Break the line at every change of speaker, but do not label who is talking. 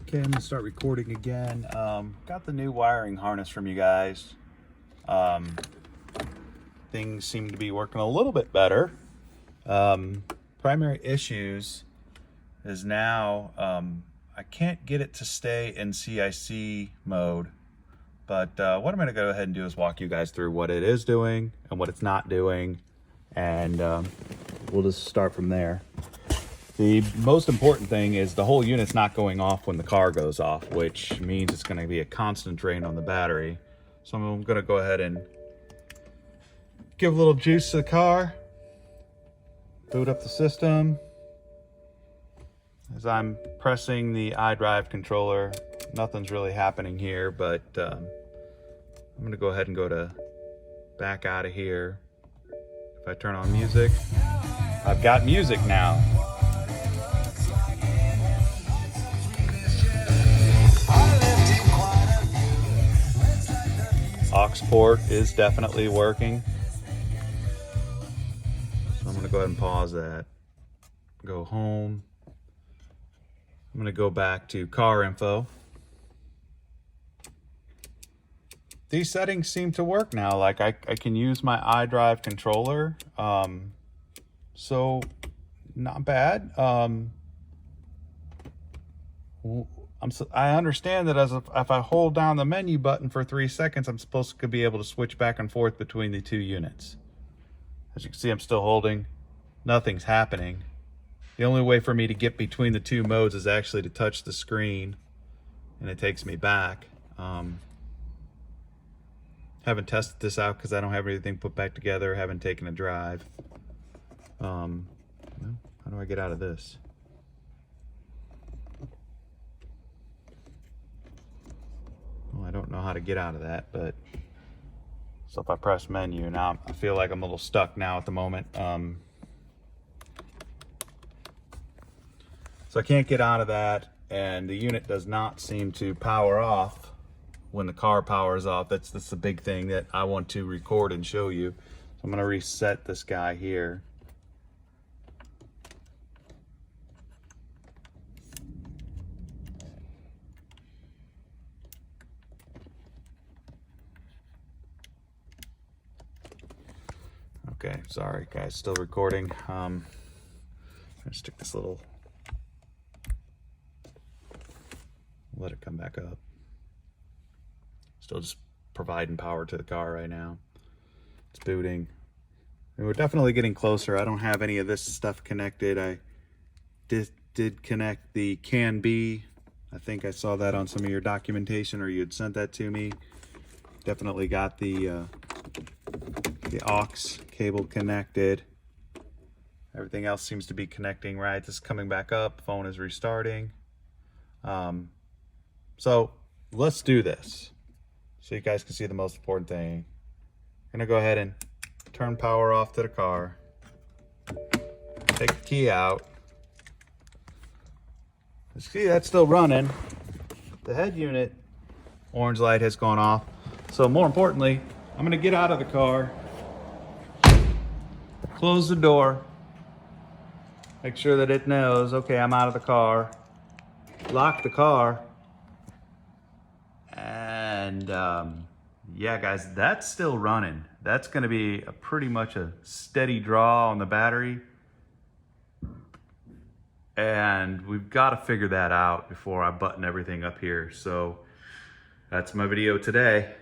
Okay, I'm gonna start recording again. Got the new wiring harness from you guys. Things seem to be working a little bit better. Primary issues is now I can't get it to stay in CIC mode. But what I'm gonna go ahead and do is walk you guys through what it is doing and what it's not doing. And we'll just start from there. The most important thing is the whole unit's not going off when the car goes off, which means it's going to be a constant drain on the battery. So I'm going to go ahead and give a little juice to the car, boot up the system. As I'm pressing the iDrive controller, nothing's really happening here, but I'm going to go ahead and go to back out of here. If I turn on music, I've got music now. Aux port is definitely working. So I'm going to go ahead and pause that. Go home. I'm going to go back to car info. These settings seem to work now. Like I can use my iDrive controller. So not bad. I understand that if I hold down the menu button for 3 seconds, I'm supposed to be able to switch back and forth between the two units. As you can see, I'm still holding. Nothing's happening. The only way for me to get between the two modes is actually to touch the screen, and it takes me back. Haven't tested this out because I don't have everything put back together. Haven't taken a drive. How do I get out of this? Well, I don't know how to get out of that, but so if I press menu now, I feel like I'm a little stuck now at the moment. So I can't get out of that, and the unit does not seem to power off when the car powers off. That's the big thing that I want to record and show you. So I'm going to reset this guy here. Okay, sorry guys, still recording. I'm gonna stick this little, let it come back up. Still just providing power to the car right now. It's booting. And we're definitely getting closer. I don't have any of this stuff connected. I did connect the CAN B. I think I saw that on some of your documentation, or you had sent that to me. Definitely got the aux cable connected. Everything else seems to be connecting right. This is coming back up. Phone is restarting. So let's do this so you guys can see the most important thing. I'm gonna go ahead and turn power off to the car. Take the key out. See, that's still running. The head unit orange light has gone off. So more importantly, I'm gonna get out of the car, close the door, make sure that it knows, okay, I'm out of the car, lock the car, and yeah guys, that's still running. That's gonna be pretty much a steady draw on the battery, and we've got to figure that out before I button everything up here. So that's my video today.